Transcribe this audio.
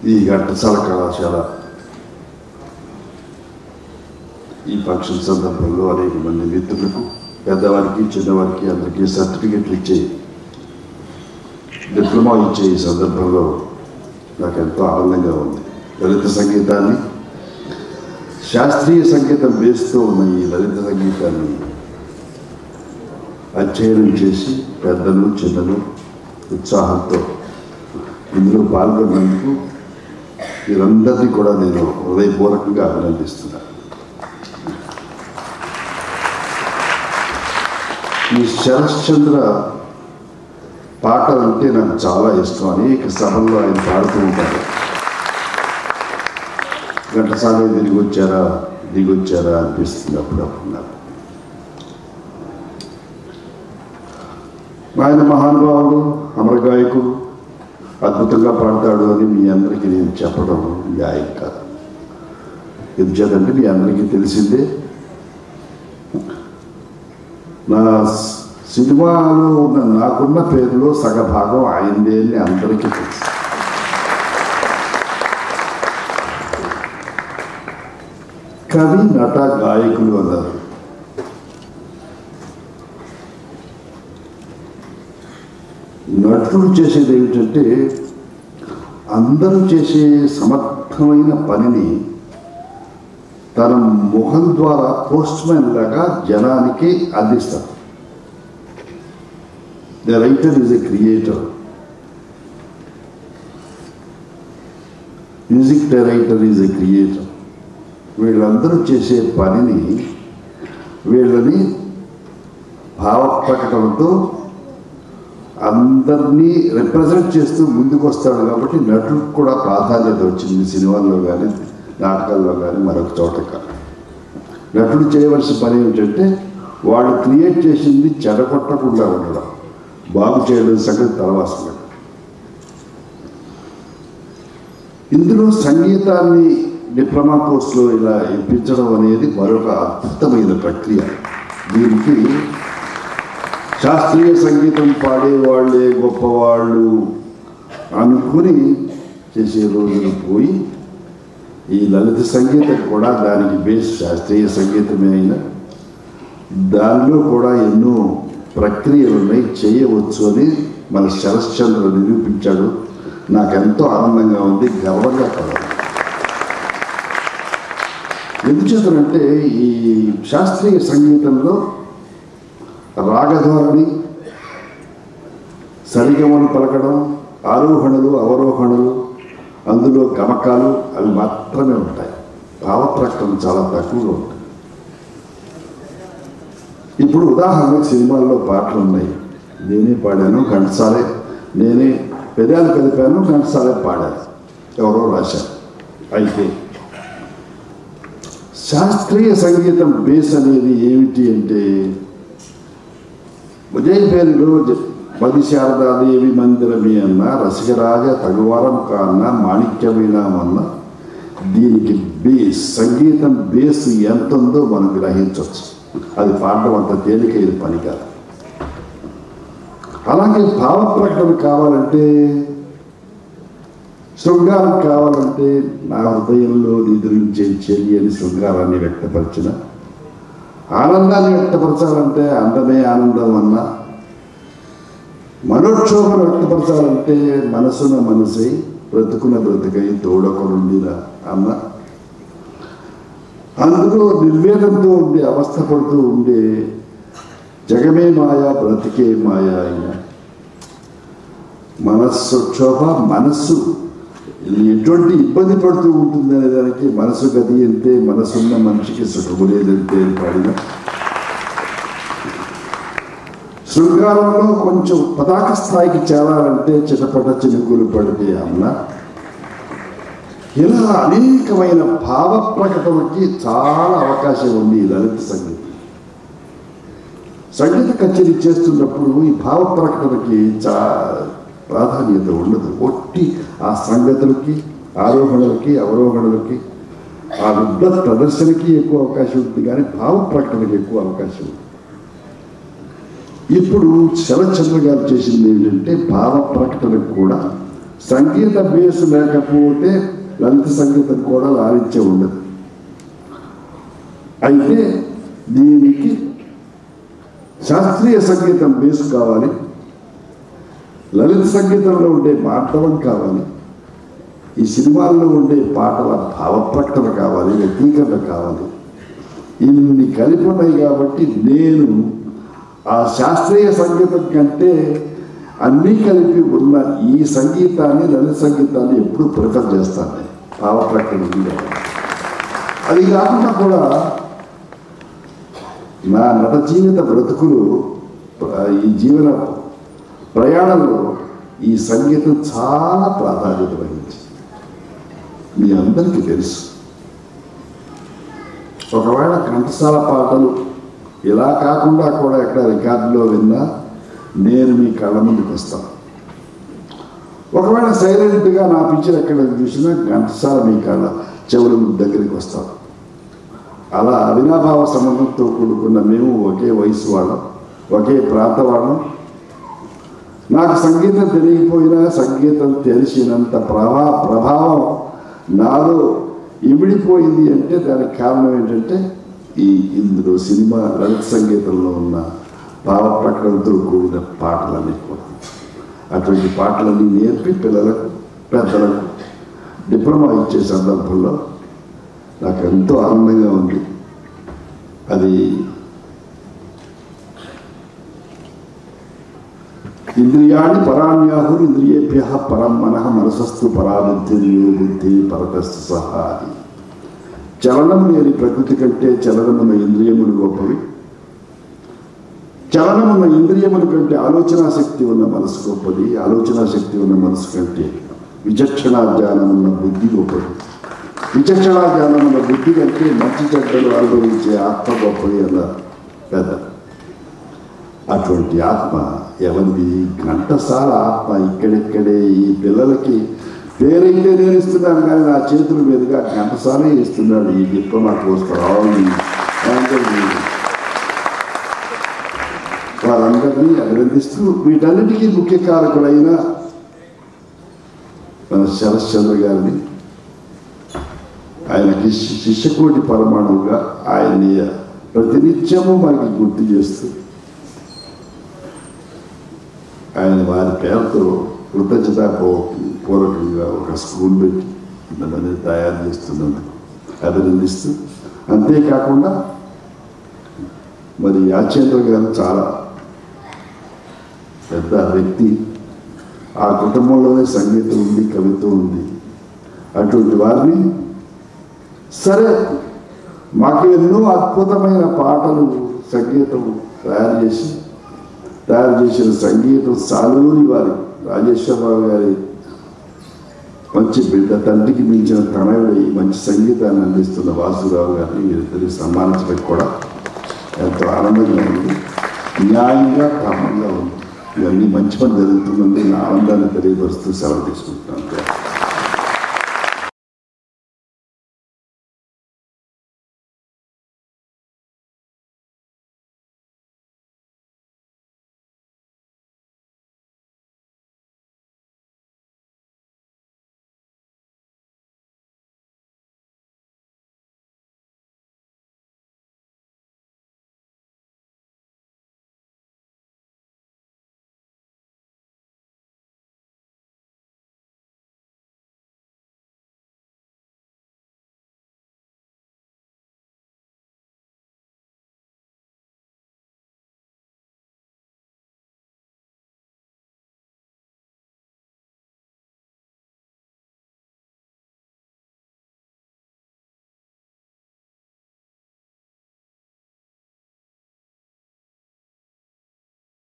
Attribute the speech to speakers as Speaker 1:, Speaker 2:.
Speaker 1: ఈ ఘంటసాల కళాశాల ఈ ఫంక్షన్ సందర్భంలో అనేక మంది మిత్రులకు, పెద్దవారికి, చిన్నవారికి అందరికీ సర్టిఫికెట్లు ఇచ్చే, డిప్లొమా ఇచ్చే ఈ సందర్భంలో నాకు ఎంతో ఆనందంగా ఉంది. లలిత సంగీతాన్ని, శాస్త్రీయ సంగీతం వేస్తూ ఉన్న ఈ లలిత సంగీతాన్ని అధ్యయనం చేసి పెద్దలు, చిన్నలు ఉత్సాహంతో ఇందులో పాల్గొన్నందుకు వీరందరినీ కూడా నేను హృదయపూర్వకంగా అభినందిస్తున్నాను. ఈ శరశ్చంద్ర పాటలు అంటే నాకు చాలా ఇష్టం. అనేక సభల్లో ఆయన పాడుతూ ఉంటారు. ఘంటసాల దిగొచ్చారా అనిపిస్తుంది అప్పుడప్పుడు నాకు. ఆయన మహానుభావుడు, అమరగాయకుడు, అద్భుతంగా పాడతాడు అని మీ అందరికీ నేను చెప్పడం న్యాయం కాదు. ఎందుచేతంటే మీ అందరికీ తెలిసిందే, నా సినిమాలో ఉన్న నాకున్న పేరులో సగభాగం ఆయనదే అని అందరికీ తెలుసు. కవి, నట, గాయకులు అన్నారు. నటుడు చేసేది ఏమిటంటే అందరూ చేసే సమర్థమైన పనిని తన ముఖం ద్వారా పోస్ట్ మ్యాన్ లాగా జనానికి అందిస్తారు. The writer is a creator, music director is a creator. వీళ్ళందరూ చేసే పనిని వీళ్ళని భావ ప్రకటనతో అందరినీ రిప్రజెంట్ చేస్తూ ముందుకు వస్తాడు. కాబట్టి నటులకు కూడా ప్రాధాన్యత వచ్చింది సినిమాల్లో కానీ, నాటకాల్లో కానీ, మరొక చోట కాదు. నటుడు చేయవలసిన పని ఏమిటంటే వాడు క్రియేట్ చేసింది చెడగొట్టకుండా ఉండడం, బాగు చేయడం సంగతి తర్వాత. ఇందులో సంగీతాన్ని డిప్లొమా కోర్సులో ఇలా ఇప్పించడం అనేది మరొక అద్భుతమైన ప్రక్రియ. దీనికి శాస్త్రీయ సంగీతం పాడేవాళ్ళే గొప్పవాళ్ళు అనుకుని చేసే రోజులు పోయి ఈ లలిత సంగీతం కూడా దానికి బేస్ శాస్త్రీయ సంగీతమే అయినా దానిలో కూడా ఎన్నో ప్రక్రియలు ఉన్నాయి, చేయవచ్చు అని మన శరశ్చంద్ర నిరూపించాడు. నాకెంతో ఆనందంగా ఉంది, గర్వంగా కూడా. ఎందుచేతనంటే ఈ శాస్త్రీయ సంగీతంలో రాగధోరణి, సరిగమలు పలకడం, ఆరోహణలు, అవరోహణలు, అందులో గమకాలు అవి మాత్రమే ఉంటాయి. భావప్రకటన చాలా తక్కువగా ఉంటాయి. ఇప్పుడు ఉదాహరణకు సినిమాల్లో పాటలు ఉన్నాయి. నేనే పాడాను, ఘంటసాలే, నేనే పెదాలు కలిపాను, ఘంటసాలే పాడాను, ఎవరో రాశారు. అయితే శాస్త్రీయ సంగీతం బేస్ అనేది ఏమిటి అంటే ఉదయపేరులో మది శారదాదేవి మందిరమే అన్న, రసికరాజ తగువారం కాన్న, మాణిక్యమీనామన్న, దీనికి బేస్ సంగీతం బేస్ ఎంత ఉందో మనం గ్రహించవచ్చు. అది పాడడం అంత తేలికైన పని కాదు. అలాగే భావ ప్రకటన కావాలంటే, శృంగారం కావాలంటే, నా హృదయంలో నిద్రించే చెల్లి అని శృంగారాన్ని వ్యక్తపరిచిన, ఆనందాన్ని వ్యక్తపరచాలంటే అందమే ఆనందం అన్న, మనోక్షోభను వ్యక్తపరచాలంటే మనసున మనసై బ్రతుకున బ్రతుకై తోడొకరుండిరా అన్న, అందులో నిర్వేదంతో ఉండే అవస్థపడుతూ ఉండే జగమే మాయా బ్రతికే మాయా అయిన మనస్సు క్షోభ, మనస్సు ఎటువంటి ఇబ్బంది పడుతూ ఉంటుంది అనే దానికి మనసు గది అంతే, మనసున్న మనిషికి సుఖము లేదంటే పాడిన, శృంగారంలో కొంచెం పతాక స్థాయికి చేరాలంటే చిటపట చినుకులు పడితే అన్న, ఇలా అనేకమైన భావ ప్రకటనకి చాలా అవకాశం ఉంది ఈ లలిత సంగీతం. సంగీత కచేరీ చేస్తున్నప్పుడు ఈ భావ ప్రకటనకి ప్రాధాన్యత ఉండదు. ఒట్టి ఆ సంగతులకి, ఆరోహణలకి, అవరోహణలకి, ఆ విద్వత్ ప్రదర్శనకి ఎక్కువ అవకాశం ఉంటుంది, కానీ భావ ప్రకటనకి ఎక్కువ అవకాశం ఉంది. ఇప్పుడు శరశ్చంద్ర గారు చేసింది ఏంటంటే భావ ప్రకటనకు కూడా సంగీత బేస్ లేకపోతే లలిత సంగీతం కూడా లాలించే ఉండదు. అయితే దీనికి శాస్త్రీయ సంగీతం బేస్ కావాలి, లలిత సంగీతంలో ఉండే మార్తవం కావాలి, ఈ సినిమాల్లో ఉండే పాటల భావ ప్రకటన కావాలి, వ్యక్తీకరణ కావాలి. ఇన్ని కలిపి ఉన్నాయి కాబట్టి నేను ఆ శాస్త్రీయ సంగీతం కంటే అన్నీ కలిపి ఉన్న ఈ సంగీతాన్ని, లలిత సంగీతాన్ని ఎప్పుడు ప్రిఫర్ చేస్తాను. నేను భావ ప్రకటన ఉంది. అది కాకుండా కూడా నా నట జీవిత బ్రతుకులు, ఈ జీవన ప్రయాణంలో ఈ సంగీతం చాలా ప్రాధాన్యత వహించింది. మీ అందరికీ తెలుసు. ఒకవేళ ఘంటసాల పాటలు ఇలా కాకుండా కూడా ఎక్కడ రికార్డులో విన్నా నేను మీ కళ్ళ ముందుకు వస్తాను. ఒకవేళ సైలెంట్గా నా పిక్చర్ ఎక్కడ చూసినా ఘంటసాల మీ కళ్ళ చెవుల దగ్గరికి వస్తాను. అలా అవినాభావ సంబంధంతో కూడుకున్న మేము ఒకే వయసు వాళ్ళం, ఒకే ప్రాంత వాళ్ళం. నాకు సంగీతం తెలియకపోయినా సంగీతం తెలిసినంత ప్రభావం నాలో ఇమిడిపోయింది అంటే దానికి కారణం ఏంటంటే ఇందులో సినిమా లలిత సంగీతంలో ఉన్న భావ ప్రకటనతో కూడిన పాటలన్నీ కూడా. అటువంటి పాటలన్నీ నేర్పి పిల్లలకు, పెద్దలకు డిప్లొమా ఇచ్చే సందర్భంలో నాకు ఎంతో ఆనందంగా ఉంది. అది ఇంద్రియాణి పరాణ్యాహుర్ ఇంద్రియేభ్య పరం మనః మనసస్తు పరాబుద్ధిర్యో బుద్ధి పరతస్తు సహా. చలనం లేని ప్రకృతి కంటే చలనమున్న ఇంద్రియములు గొప్పవి. చలనమున్న ఇంద్రియముల కంటే ఆలోచనా శక్తి ఉన్న మనసు గొప్పది. ఆలోచనా శక్తి ఉన్న మనసు కంటే విచక్షణా జ్ఞానం ఉన్న బుద్ధి గొప్పది. విచక్షణా జ్ఞానం ఉన్న బుద్ధి కంటే మంచి చెడ్డలు అనుభవించే ఆత్మ గొప్పది అన్నారు పెద్ద. అటువంటి ఆత్మ ఎవరిది? ఘంటసాల ఆత్మ. ఇక్కడిక్కడే ఈ పిల్లలకి పేరైతే నేను ఇస్తున్నాను, కానీ నా చేతుల మీదుగా ఘంటసాలే ఇస్తున్నాడు ఈ డిప్లొమా కోర్స్ ఫర్ ఆల్. వారందరినీ అభినందిస్తూ వీటన్నిటికీ ముఖ్య కారకుడైన మన శరశ్చంద్ర గారిని, ఆయనకి శిష్యకోటి పరమాణువుగా ఆయన్ని ప్రతినిత్యము మనకి గుర్తు చేస్తూ ఆయన వారి పేరుతో కృతజ్ఞతాపూర్వకంగా ఒక స్కూల్ పెట్టి ఇంతమంది తయారు చేస్తున్నందుకు అభినందిస్తూ, అంతేకాకుండా మరి యాచేంద్ర గారు చాలా పెద్ద వ్యక్తి. ఆ కుటుంబంలోనే సంగీతం ఉంది, కవిత్వం ఉంది. అటువంటి వారిని సరే మాకు ఎన్నో అద్భుతమైన పాటలు సంగీతం తయారు చేసిన సంగీతం సాలూరి వారి రాజేశ్వరరావు గారి మంచి బిడ్డ, తండ్రికి మించిన తనయుడి మంచి సంగీతాన్ని అందిస్తున్న వాసురావు గారిని వీరిద్దరిని సన్మానించడానికి కూడా ఎంతో ఆనందంగా ఉంది, న్యాయంగా క్రమంగా ఉంది. ఇవన్నీ మంచి పని జరుగుతుందని నా ఆనందాన్ని తెలియపరుస్తూ సెలవు తీసుకుంటున్నాను.